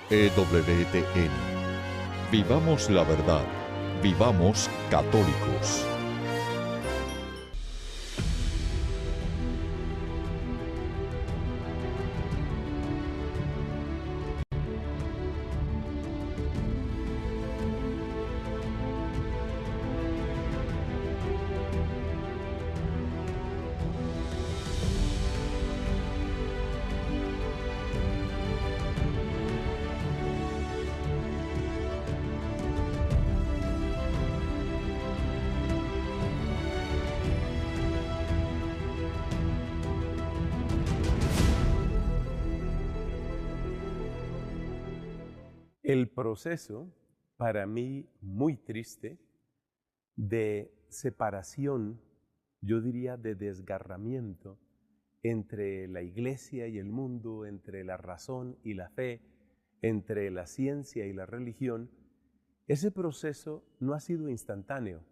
EWTN. Vivamos la verdad. Vivamos católicos. El proceso, para mí muy triste, de separación, yo diría de desgarramiento entre la iglesia y el mundo, entre la razón y la fe, entre la ciencia y la religión, ese proceso no ha sido instantáneo.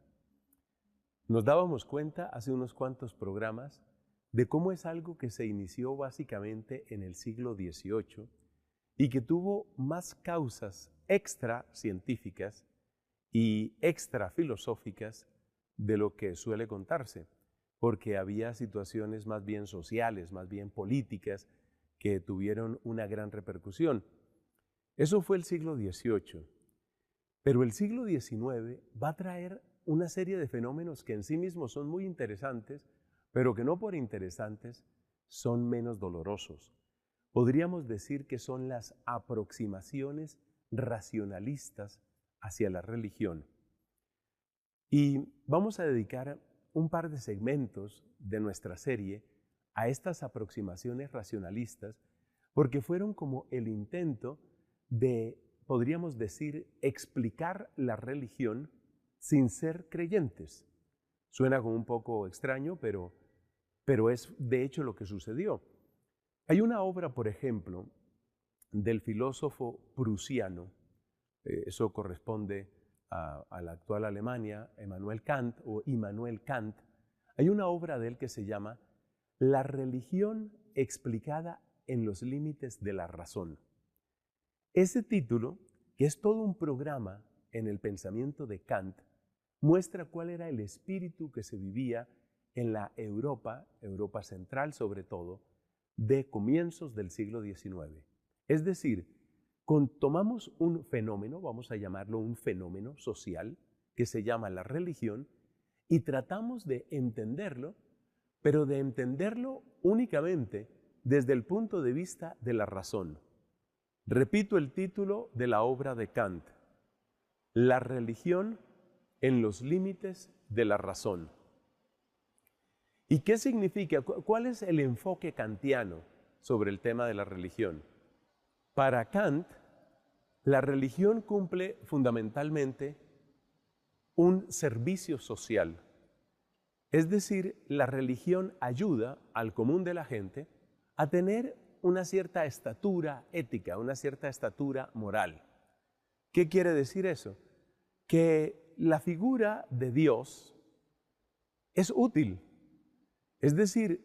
Nos dábamos cuenta hace unos cuantos programas de cómo es algo que se inició básicamente en el siglo XVIII y que tuvo más causas extra científicas y extra filosóficas de lo que suele contarse, porque había situaciones más bien sociales, más bien políticas, que tuvieron una gran repercusión. Eso fue el siglo XVIII, pero el siglo XIX va a traer una serie de fenómenos que en sí mismos son muy interesantes, pero que no por interesantes son menos dolorosos. Podríamos decir que son las aproximaciones racionalistas hacia la religión. Y vamos a dedicar un par de segmentos de nuestra serie a estas aproximaciones racionalistas, porque fueron como el intento de, podríamos decir, explicar la religión sin ser creyentes. Suena como un poco extraño, pero es de hecho lo que sucedió. Hay una obra, por ejemplo, del filósofo prusiano, eso corresponde a la actual Alemania, Immanuel Kant o Immanuel Kant. Hay una obra de él que se llama La religión explicada en los límites de la razón. Ese título, que es todo un programa en el pensamiento de Kant, muestra cuál era el espíritu que se vivía en la Europa central sobre todo, de comienzos del siglo XIX. Es decir, tomamos un fenómeno, vamos a llamarlo un fenómeno social, que se llama la religión, y tratamos de entenderlo, pero de entenderlo únicamente desde el punto de vista de la razón. Repito el título de la obra de Kant: La religión en los límites de la razón. ¿Y qué significa? ¿Cuál es el enfoque kantiano sobre el tema de la religión? Para Kant, la religión cumple fundamentalmente un servicio social. Es decir, la religión ayuda al común de la gente a tener una cierta estatura ética, una cierta estatura moral. ¿Qué quiere decir eso? Que la figura de Dios es útil. Es decir,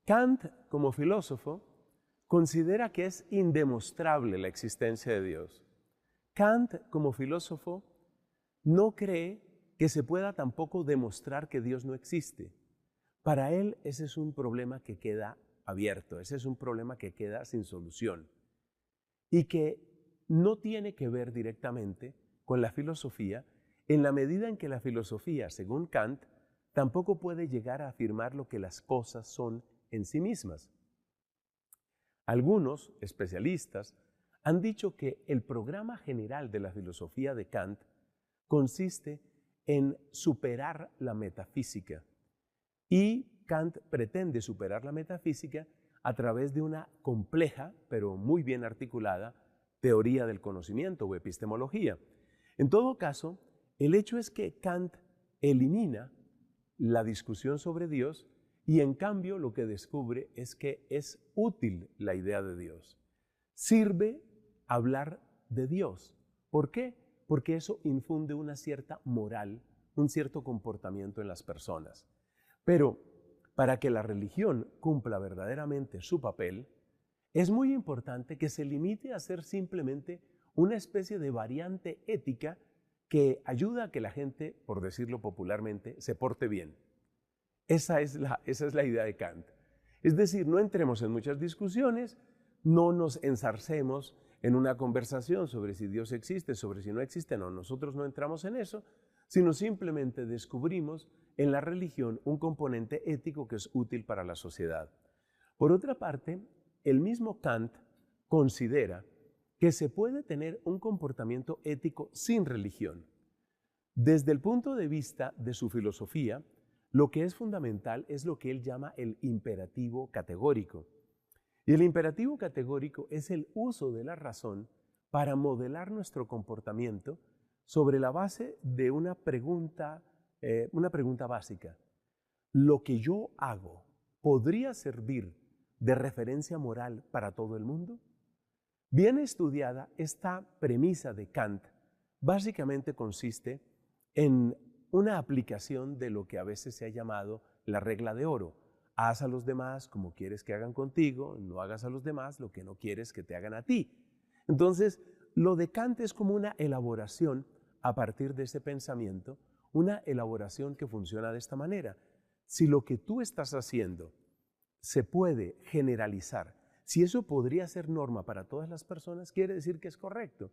Kant, como filósofo, considera que es indemostrable la existencia de Dios. Kant, como filósofo, no cree que se pueda tampoco demostrar que Dios no existe. Para él ese es un problema que queda abierto, ese es un problema que queda sin solución y que no tiene que ver directamente con la filosofía, en la medida en que la filosofía, según Kant, tampoco puede llegar a afirmar lo que las cosas son en sí mismas. Algunos especialistas han dicho que el programa general de la filosofía de Kant consiste en superar la metafísica, y Kant pretende superar la metafísica a través de una compleja, pero muy bien articulada, teoría del conocimiento o epistemología. En todo caso, el hecho es que Kant elimina la discusión sobre Dios y en cambio lo que descubre es que es útil la idea de Dios. Sirve hablar de Dios. ¿Por qué? Porque eso infunde una cierta moral, un cierto comportamiento en las personas. Pero para que la religión cumpla verdaderamente su papel, es muy importante que se limite a ser simplemente una especie de variante ética que ayuda a que la gente, por decirlo popularmente, se porte bien. Esa es la idea de Kant. Es decir, no entremos en muchas discusiones, no nos enzarcemos en una conversación sobre si Dios existe, sobre si no existe, no, nosotros no entramos en eso, sino simplemente descubrimos en la religión un componente ético que es útil para la sociedad. Por otra parte, el mismo Kant considera que se puede tener un comportamiento ético sin religión. Desde el punto de vista de su filosofía, lo que es fundamental es lo que él llama el imperativo categórico. Y el imperativo categórico es el uso de la razón para modelar nuestro comportamiento sobre la base de una pregunta básica. ¿Lo que yo hago podría servir de referencia moral para todo el mundo? Bien estudiada, esta premisa de Kant básicamente consiste en una aplicación de lo que a veces se ha llamado la regla de oro. Haz a los demás como quieres que hagan contigo, no hagas a los demás lo que no quieres que te hagan a ti. Entonces, lo de Kant es como una elaboración a partir de ese pensamiento, una elaboración que funciona de esta manera. Si lo que tú estás haciendo se puede generalizar, si eso podría ser norma para todas las personas, quiere decir que es correcto.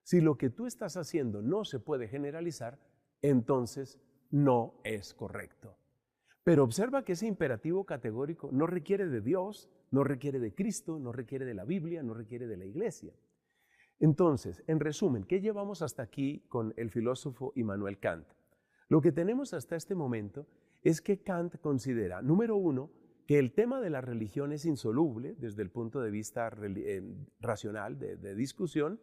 Si lo que tú estás haciendo no se puede generalizar, entonces no es correcto. Pero observa que ese imperativo categórico no requiere de Dios, no requiere de Cristo, no requiere de la Biblia, no requiere de la Iglesia. Entonces, en resumen, ¿qué llevamos hasta aquí con el filósofo Immanuel Kant? Lo que tenemos hasta este momento es que Kant considera, número uno, que el tema de la religión es insoluble desde el punto de vista racional, de discusión.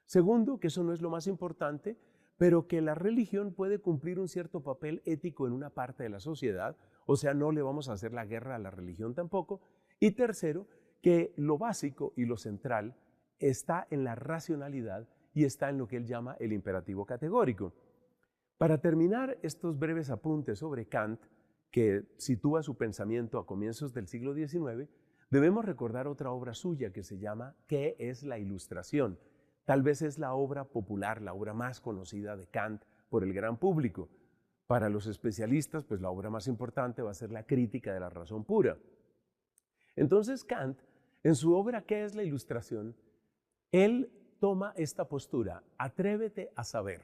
Segundo, que eso no es lo más importante, pero que la religión puede cumplir un cierto papel ético en una parte de la sociedad, o sea, no le vamos a hacer la guerra a la religión tampoco. Y tercero, que lo básico y lo central está en la racionalidad y está en lo que él llama el imperativo categórico. Para terminar estos breves apuntes sobre Kant, que sitúa su pensamiento a comienzos del siglo XIX, debemos recordar otra obra suya que se llama ¿Qué es la Ilustración? Tal vez es la obra popular, la obra más conocida de Kant por el gran público. Para los especialistas, pues la obra más importante va a ser la Crítica de la Razón Pura. Entonces Kant, en su obra ¿Qué es la Ilustración?, él toma esta postura, atrévete a saber,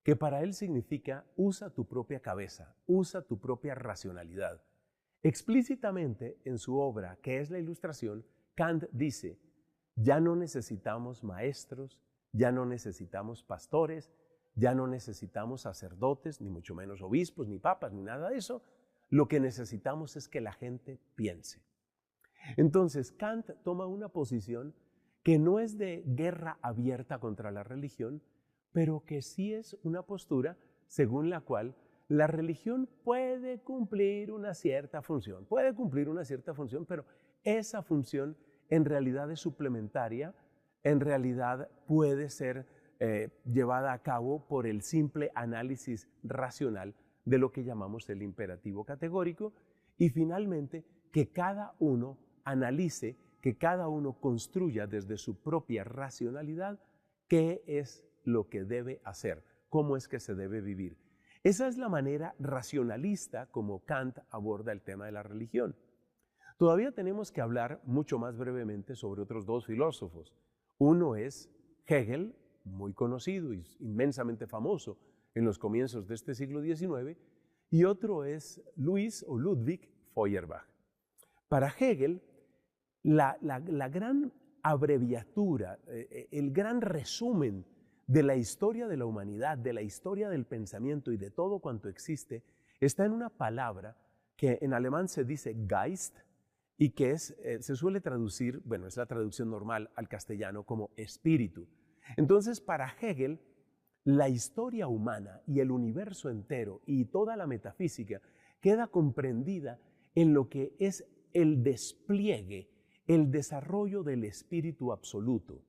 que para él significa usa tu propia cabeza, usa tu propia racionalidad. Explícitamente en su obra ¿Qué es la Ilustración?, Kant dice: ya no necesitamos maestros, ya no necesitamos pastores, ya no necesitamos sacerdotes, ni mucho menos obispos, ni papas, ni nada de eso. Lo que necesitamos es que la gente piense. Entonces, Kant toma una posición que no es de guerra abierta contra la religión, pero que sí es una postura según la cual la religión puede cumplir una cierta función, pero esa función en realidad es suplementaria, en realidad puede ser llevada a cabo por el simple análisis racional de lo que llamamos el imperativo categórico, y finalmente que cada uno analice, que cada uno construya desde su propia racionalidad qué es lo que debe hacer, cómo es que se debe vivir. Esa es la manera racionalista como Kant aborda el tema de la religión. Todavía tenemos que hablar mucho más brevemente sobre otros dos filósofos. Uno es Hegel, muy conocido y inmensamente famoso en los comienzos de este siglo XIX, y otro es Ludwig Feuerbach. Para Hegel, la gran abreviatura, el gran resumen de la historia de la humanidad, de la historia del pensamiento y de todo cuanto existe, está en una palabra que en alemán se dice Geist, y que se suele traducir, bueno, es la traducción normal al castellano como espíritu. Entonces, para Hegel, la historia humana y el universo entero y toda la metafísica queda comprendida en lo que es el despliegue, el desarrollo del espíritu absoluto.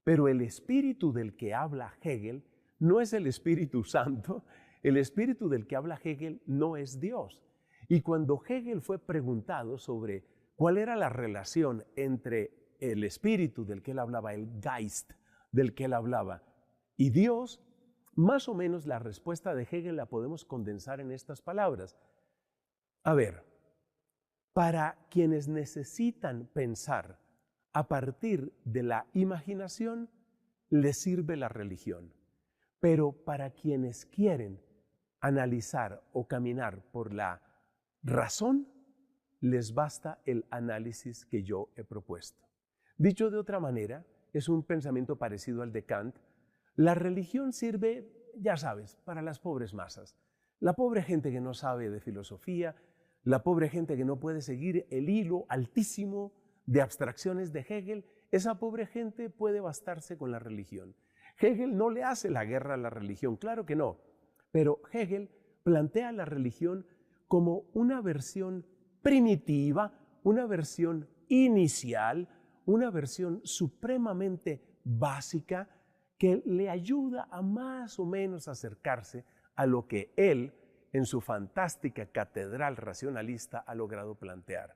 Pero el espíritu del que habla Hegel no es el Espíritu Santo, el espíritu del que habla Hegel no es Dios. Y cuando Hegel fue preguntado sobre cuál era la relación entre el espíritu del que él hablaba, el Geist del que él hablaba. Y Dios, más o menos la respuesta de Hegel la podemos condensar en estas palabras. A ver, para quienes necesitan pensar a partir de la imaginación, les sirve la religión. Pero para quienes quieren analizar o caminar por la razón, les basta el análisis que yo he propuesto. Dicho de otra manera, es un pensamiento parecido al de Kant. La religión sirve, ya sabes, para las pobres masas. La pobre gente que no sabe de filosofía, la pobre gente que no puede seguir el hilo altísimo de abstracciones de Hegel, esa pobre gente puede bastarse con la religión. Hegel no le hace la guerra a la religión, claro que no, pero Hegel plantea la religión como una versión primitiva, una versión inicial, una versión supremamente básica que le ayuda a más o menos acercarse a lo que él, en su fantástica catedral racionalista, ha logrado plantear.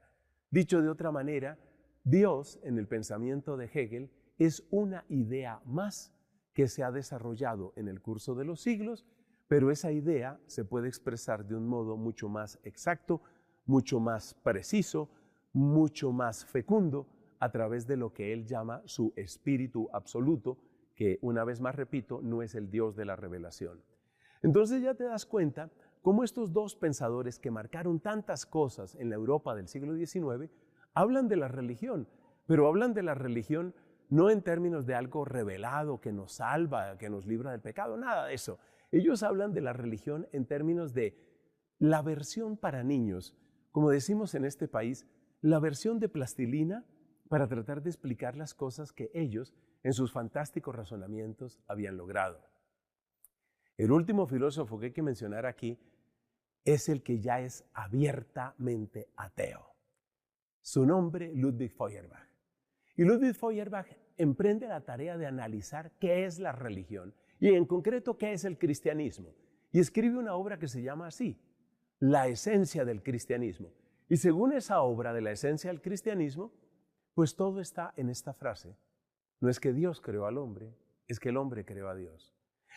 Dicho de otra manera, Dios, en el pensamiento de Hegel, es una idea más que se ha desarrollado en el curso de los siglos, pero esa idea se puede expresar de un modo mucho más exacto, mucho más preciso, mucho más fecundo, a través de lo que él llama su espíritu absoluto, que una vez más repito, no es el Dios de la revelación. Entonces ya te das cuenta cómo estos dos pensadores que marcaron tantas cosas en la Europa del siglo XIX hablan de la religión, pero hablan de la religión no en términos de algo revelado que nos salva, que nos libra del pecado, nada de eso. Ellos hablan de la religión en términos de la versión para niños, como decimos en este país, la versión de plastilina para tratar de explicar las cosas que ellos, en sus fantásticos razonamientos, habían logrado. El último filósofo que hay que mencionar aquí es el que ya es abiertamente ateo. Su nombre, Ludwig Feuerbach. Y Ludwig Feuerbach emprende la tarea de analizar qué es la religión y en concreto qué es el cristianismo. Y escribe una obra que se llama así, La esencia del cristianismo. Y según esa obra de la esencia del cristianismo, pues todo está en esta frase. No es que Dios creó al hombre, es que el hombre creó a Dios.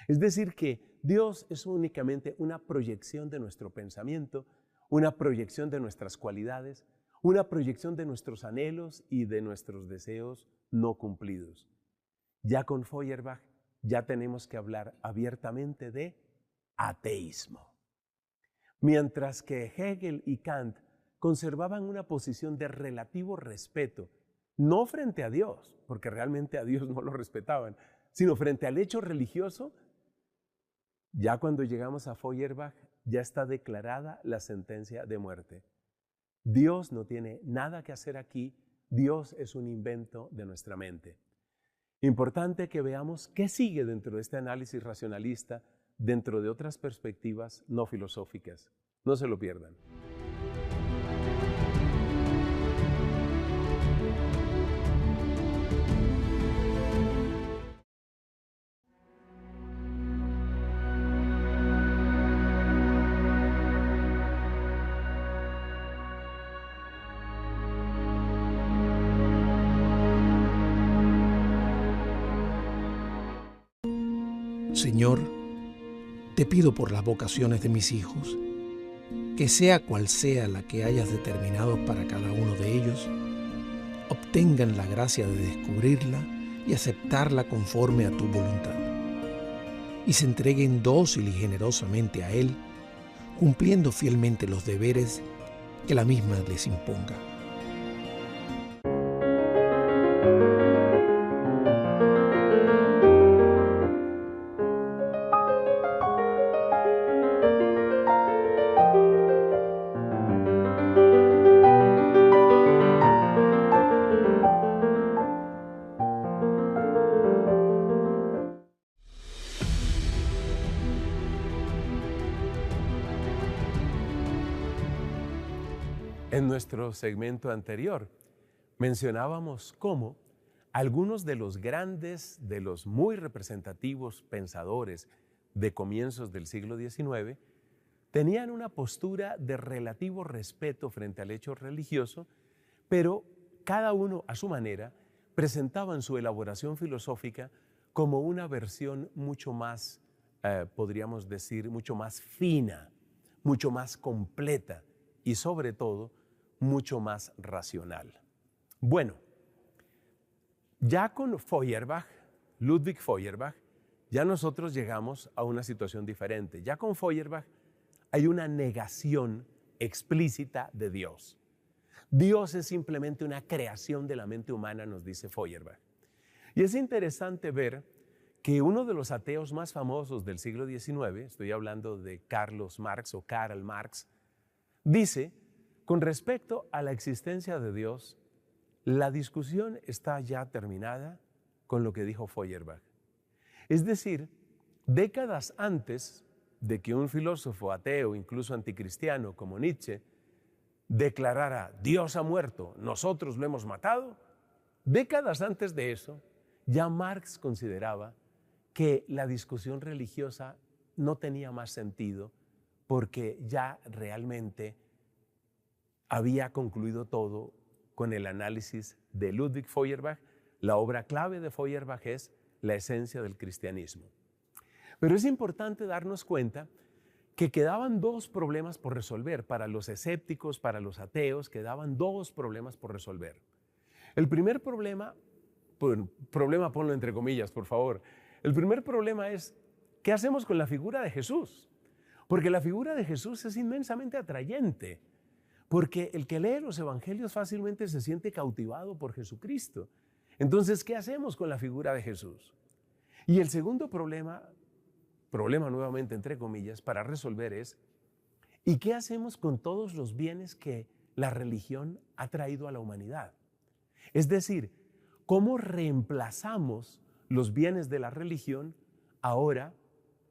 Es decir, que Dios es únicamente una proyección de nuestro pensamiento, una proyección de nuestras cualidades, una proyección de nuestros anhelos y de nuestros deseos no cumplidos. Ya con Feuerbach ya tenemos que hablar abiertamente de ateísmo. Mientras que Hegel y Kant conservaban una posición de relativo respeto, no frente a Dios, porque realmente a Dios no lo respetaban, sino frente al hecho religioso, ya cuando llegamos a Feuerbach ya está declarada la sentencia de muerte. Dios no tiene nada que hacer aquí, Dios es un invento de nuestra mente. Importante que veamos qué sigue dentro de este análisis racionalista, dentro de otras perspectivas no filosóficas. No se lo pierdan. Señor, te pido por las vocaciones de mis hijos, que sea cual sea la que hayas determinado para cada uno de ellos, obtengan la gracia de descubrirla y aceptarla conforme a tu voluntad, y se entreguen dócil y generosamente a Él, cumpliendo fielmente los deberes que la misma les imponga. En nuestro segmento anterior mencionábamos cómo algunos de los grandes, de los muy representativos pensadores de comienzos del siglo XIX tenían una postura de relativo respeto frente al hecho religioso, pero cada uno a su manera presentaban su elaboración filosófica como una versión mucho más, podríamos decir, mucho más fina, mucho más completa y sobre todo mucho más racional. Bueno, ya con Feuerbach, Ludwig Feuerbach, ya nosotros llegamos a una situación diferente. Ya con Feuerbach hay una negación explícita de Dios. Dios es simplemente una creación de la mente humana, nos dice Feuerbach. Y es interesante ver que uno de los ateos más famosos del siglo XIX, estoy hablando de Karl Marx, dice, con respecto a la existencia de Dios, la discusión está ya terminada con lo que dijo Feuerbach. Es decir, décadas antes de que un filósofo ateo, incluso anticristiano como Nietzsche, declarara Dios ha muerto, nosotros lo hemos matado, décadas antes de eso, ya Marx consideraba que la discusión religiosa no tenía más sentido porque ya realmente había concluido todo con el análisis de Ludwig Feuerbach. La obra clave de Feuerbach es La esencia del cristianismo. Pero es importante darnos cuenta que quedaban dos problemas por resolver. Para los escépticos, para los ateos, quedaban dos problemas por resolver. El primer problema ponlo entre comillas, por favor. El primer problema es, ¿qué hacemos con la figura de Jesús? Porque la figura de Jesús es inmensamente atrayente. Porque el que lee los evangelios fácilmente se siente cautivado por Jesucristo. Entonces, ¿qué hacemos con la figura de Jesús? Y el segundo problema nuevamente entre comillas, para resolver es, ¿y qué hacemos con todos los bienes que la religión ha traído a la humanidad? Es decir, ¿cómo reemplazamos los bienes de la religión ahora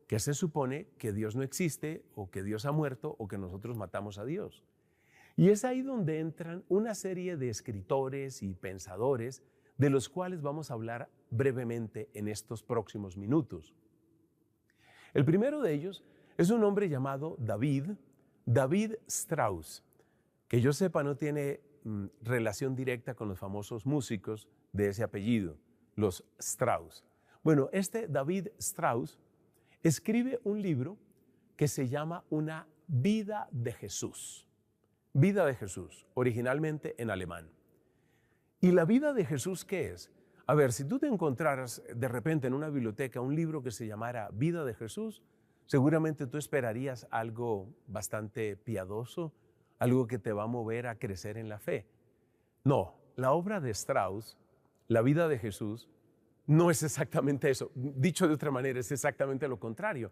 que se supone que Dios no existe o que Dios ha muerto o que nosotros matamos a Dios? Y es ahí donde entran una serie de escritores y pensadores de los cuales vamos a hablar brevemente en estos próximos minutos. El primero de ellos es un hombre llamado David Strauss, que yo sepa no tiene relación directa con los famosos músicos de ese apellido, los Strauss. Bueno, este David Strauss escribe un libro que se llama Una vida de Jesús. Vida de Jesús, originalmente en alemán. ¿Y la vida de Jesús qué es? A ver, si tú te encontraras de repente en una biblioteca un libro que se llamara Vida de Jesús, seguramente tú esperarías algo bastante piadoso, algo que te va a mover a crecer en la fe. No, la obra de Strauss, La vida de Jesús, no es exactamente eso. Dicho de otra manera, es exactamente lo contrario.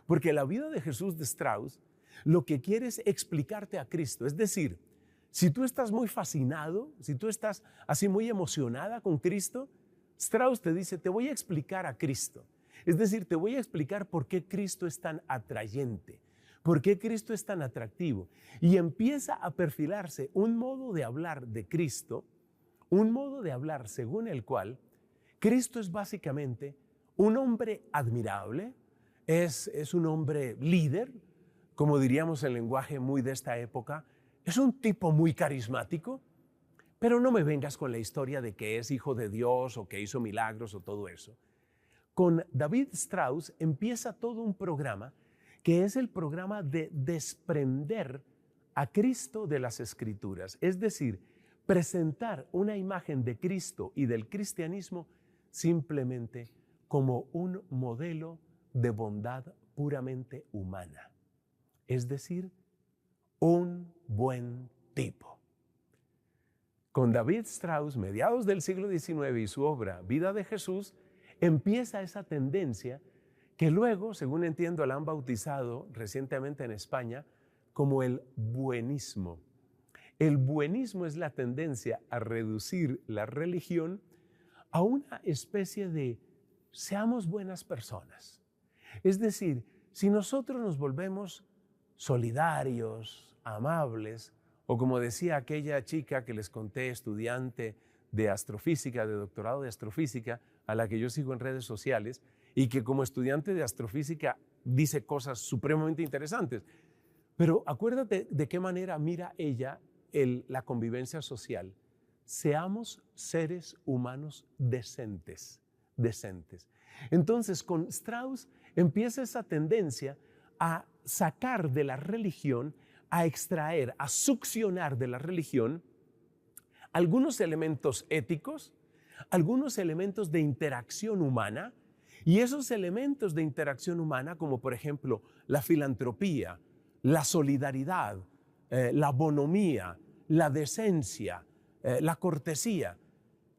Porque la vida de Jesús de Strauss lo que quiere es explicarte a Cristo. Es decir, si tú estás muy fascinado, si tú estás así muy emocionada con Cristo, Strauss te dice, te voy a explicar a Cristo. Es decir, te voy a explicar por qué Cristo es tan atrayente, por qué Cristo es tan atractivo. Y empieza a perfilarse un modo de hablar de Cristo, un modo de hablar según el cual Cristo es básicamente un hombre admirable, es un hombre líder, como diríamos en lenguaje muy de esta época, es un tipo muy carismático, pero no me vengas con la historia de que es hijo de Dios o que hizo milagros o todo eso. Con David Strauss empieza todo un programa que es el programa de desprender a Cristo de las Escrituras, es decir, presentar una imagen de Cristo y del cristianismo simplemente como un modelo de bondad puramente humana, es decir, un buen tipo. Con David Strauss, mediados del siglo XIX y su obra Vida de Jesús, empieza esa tendencia que luego, según entiendo, la han bautizado recientemente en España como el buenismo. El buenismo es la tendencia a reducir la religión a una especie de seamos buenas personas. Es decir, si nosotros nos volvemos solidarios, amables, o como decía aquella chica que les conté, estudiante de astrofísica, de doctorado de astrofísica, a la que yo sigo en redes sociales, y que como estudiante de astrofísica dice cosas supremamente interesantes. Pero acuérdate de qué manera mira ella la convivencia social. seamos seres humanos decentes. Entonces, con Strauss empieza esa tendencia a sacar de la religión, a extraer, a succionar de la religión algunos elementos éticos, algunos elementos de interacción humana, y esos elementos de interacción humana, como por ejemplo la filantropía, la solidaridad, la bonomía, la decencia, la cortesía,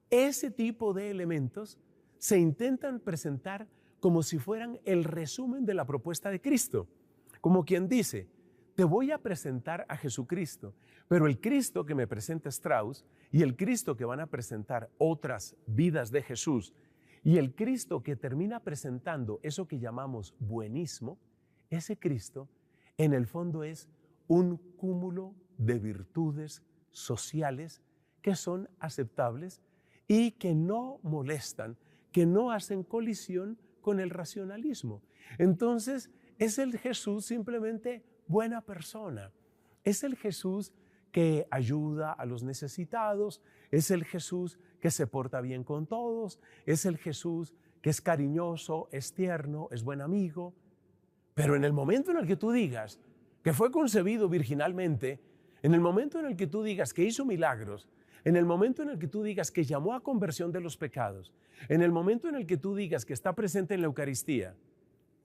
ese tipo de elementos se intentan presentar como si fueran el resumen de la propuesta de Cristo. Como quien dice, te voy a presentar a Jesucristo, pero el Cristo que me presenta Strauss y el Cristo que van a presentar otras vidas de Jesús y el Cristo que termina presentando eso que llamamos buenismo, ese Cristo en el fondo es un cúmulo de virtudes sociales que son aceptables y que no molestan, que no hacen colisión con el racionalismo. Entonces, es el Jesús simplemente buena persona. Es el Jesús que ayuda a los necesitados, es el Jesús que se porta bien con todos, es el Jesús que es cariñoso, es tierno, es buen amigo. Pero en el momento en el que tú digas que fue concebido virginalmente, en el momento en el que tú digas que hizo milagros, en el momento en el que tú digas que llamó a conversión de los pecados, en el momento en el que tú digas que está presente en la Eucaristía,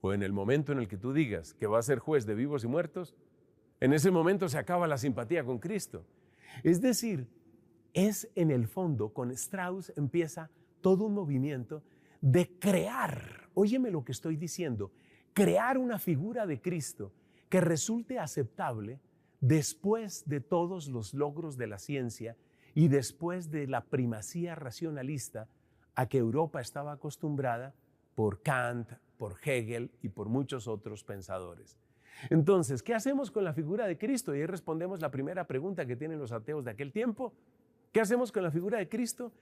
o en el momento en el que tú digas que va a ser juez de vivos y muertos, en ese momento se acaba la simpatía con Cristo. Es decir, es en el fondo, con Strauss empieza todo un movimiento de crear, óyeme lo que estoy diciendo, crear una figura de Cristo que resulte aceptable después de todos los logros de la ciencia y después de la primacía racionalista a que Europa estaba acostumbrada por Kant, por Hegel y por muchos otros pensadores. Entonces, ¿qué hacemos con la figura de Cristo? Y ahí respondemos la primera pregunta que tienen los ateos de aquel tiempo. ¿Qué hacemos con la figura de Cristo?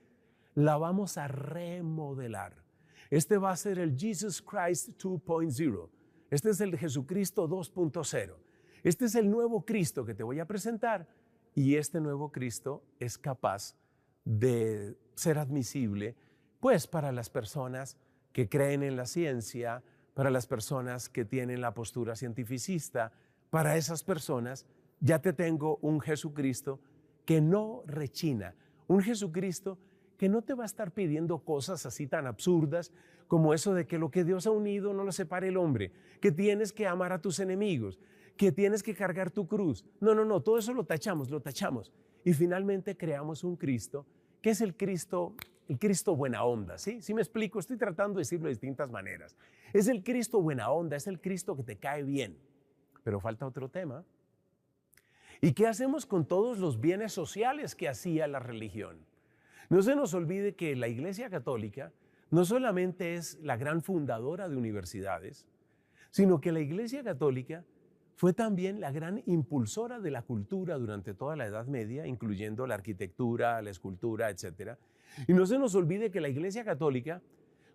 La vamos a remodelar. Este va a ser el Jesus Christ 2.0. Este es el Jesucristo 2.0. Este es el nuevo Cristo que te voy a presentar y este nuevo Cristo es capaz de ser admisible, pues para las personas que creen en la ciencia, para las personas que tienen la postura cientificista, para esas personas ya te tengo un Jesucristo que no rechina, un Jesucristo que no te va a estar pidiendo cosas así tan absurdas como eso de que lo que Dios ha unido no lo separe el hombre, que tienes que amar a tus enemigos, que tienes que cargar tu cruz. No, todo eso lo tachamos. Y finalmente creamos un Cristo que es el Cristo buena onda, ¿sí? ¿Sí me explico? Estoy tratando de decirlo de distintas maneras. Es el Cristo buena onda, es el Cristo que te cae bien. Pero falta otro tema. ¿Y qué hacemos con todos los bienes sociales que hacía la religión? No se nos olvide que la Iglesia Católica no solamente es la gran fundadora de universidades, sino que la Iglesia Católica fue también la gran impulsora de la cultura durante toda la Edad Media, incluyendo la arquitectura, la escultura, etc. Y no se nos olvide que la Iglesia Católica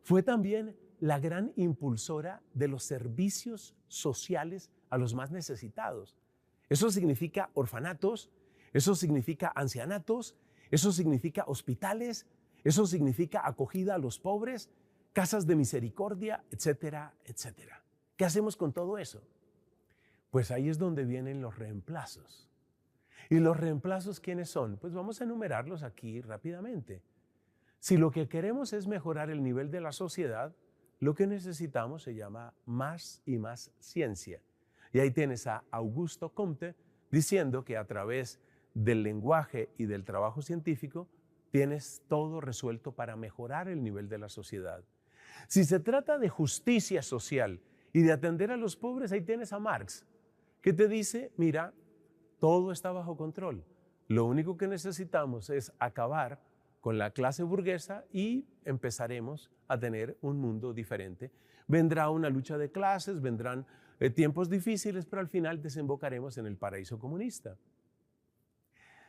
fue también la gran impulsora de los servicios sociales a los más necesitados. Eso significa orfanatos, eso significa ancianatos, eso significa hospitales, eso significa acogida a los pobres, casas de misericordia, etcétera, etcétera. ¿Qué hacemos con todo eso? Pues ahí es donde vienen los reemplazos. ¿Y los reemplazos quiénes son? Pues vamos a enumerarlos aquí rápidamente. Si lo que queremos es mejorar el nivel de la sociedad, lo que necesitamos se llama más y más ciencia. Y ahí tienes a Augusto Comte diciendo que a través del lenguaje y del trabajo científico tienes todo resuelto para mejorar el nivel de la sociedad. Si se trata de justicia social y de atender a los pobres, ahí tienes a Marx, que te dice, mira, todo está bajo control. Lo único que necesitamos es acabar con la clase burguesa y empezaremos a tener un mundo diferente. Vendrá una lucha de clases, vendrán tiempos difíciles, pero al final desembocaremos en el paraíso comunista.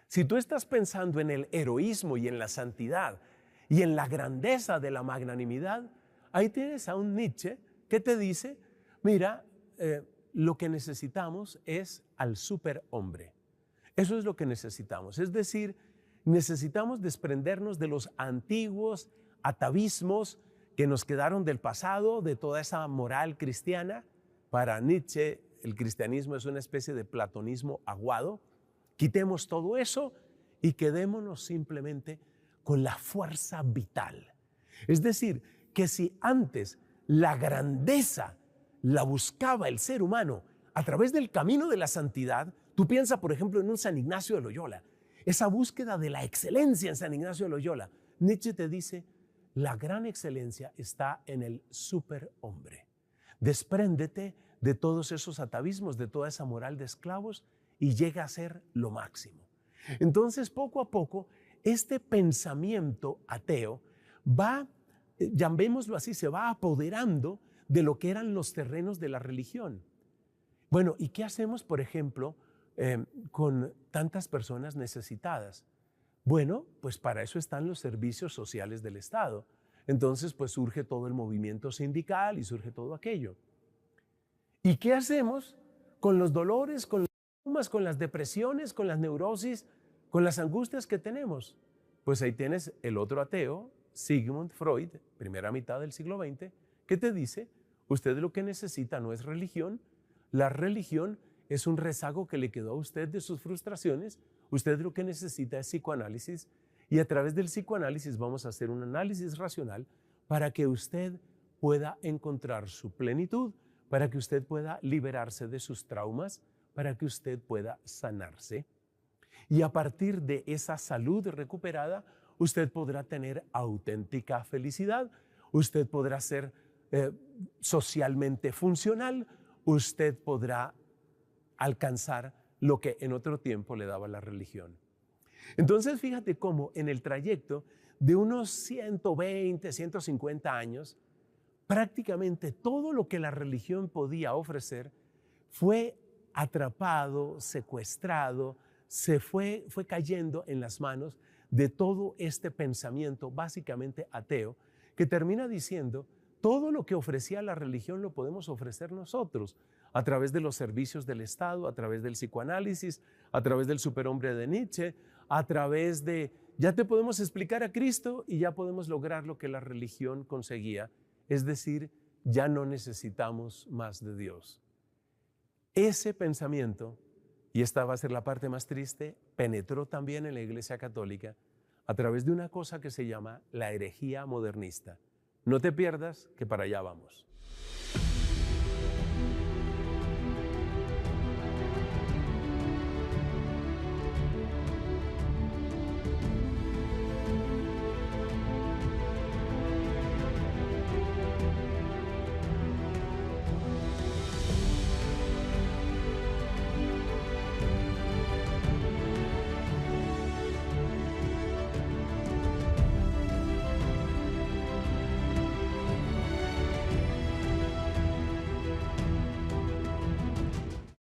Si tú estás pensando en el heroísmo y en la santidad y en la grandeza de la magnanimidad, ahí tienes a un Nietzsche que te dice, mira, lo que necesitamos es al superhombre. Eso es lo que necesitamos. Es decir, necesitamos desprendernos de los antiguos atavismos que nos quedaron del pasado, de toda esa moral cristiana. Para Nietzsche, el cristianismo es una especie de platonismo aguado. Quitemos todo eso y quedémonos simplemente con la fuerza vital. Es decir, que si antes la grandeza la buscaba el ser humano a través del camino de la santidad, tú piensas, por ejemplo, en un San Ignacio de Loyola, esa búsqueda de la excelencia en San Ignacio de Loyola. Nietzsche te dice, la gran excelencia está en el superhombre. Despréndete de todos esos atavismos, de toda esa moral de esclavos y llega a ser lo máximo. Entonces, poco a poco, este pensamiento ateo va, llamémoslo así, se va apoderando de lo que eran los terrenos de la religión. Bueno, ¿y qué hacemos, por ejemplo, con tantas personas necesitadas? Bueno, pues para eso están los servicios sociales del Estado. Entonces, pues surge todo el movimiento sindical y surge todo aquello. ¿Y qué hacemos con los dolores, con los traumas, con las depresiones, con las neurosis, con las angustias que tenemos? Pues ahí tienes el otro ateo, Sigmund Freud, primera mitad del siglo XX, que te dice, usted lo que necesita no es religión, la religión es un rezago que le quedó a usted de sus frustraciones, usted lo que necesita es psicoanálisis y a través del psicoanálisis vamos a hacer un análisis racional para que usted pueda encontrar su plenitud, para que usted pueda liberarse de sus traumas, para que usted pueda sanarse. Y a partir de esa salud recuperada, usted podrá tener auténtica felicidad, usted podrá ser socialmente funcional, usted podrá alcanzar lo que en otro tiempo le daba la religión. Entonces, fíjate cómo en el trayecto de unos 120, 150 años, prácticamente todo lo que la religión podía ofrecer fue atrapado, secuestrado, se fue cayendo en las manos de todo este pensamiento básicamente ateo que termina diciendo todo lo que ofrecía la religión lo podemos ofrecer nosotros a través de los servicios del Estado, a través del psicoanálisis, a través del superhombre de Nietzsche, a través de, ya te podemos explicar a Cristo y ya podemos lograr lo que la religión conseguía, es decir, ya no necesitamos más de Dios. Ese pensamiento, y esta va a ser la parte más triste, penetró también en la Iglesia Católica a través de una cosa que se llama la herejía modernista. No te pierdas que para allá vamos.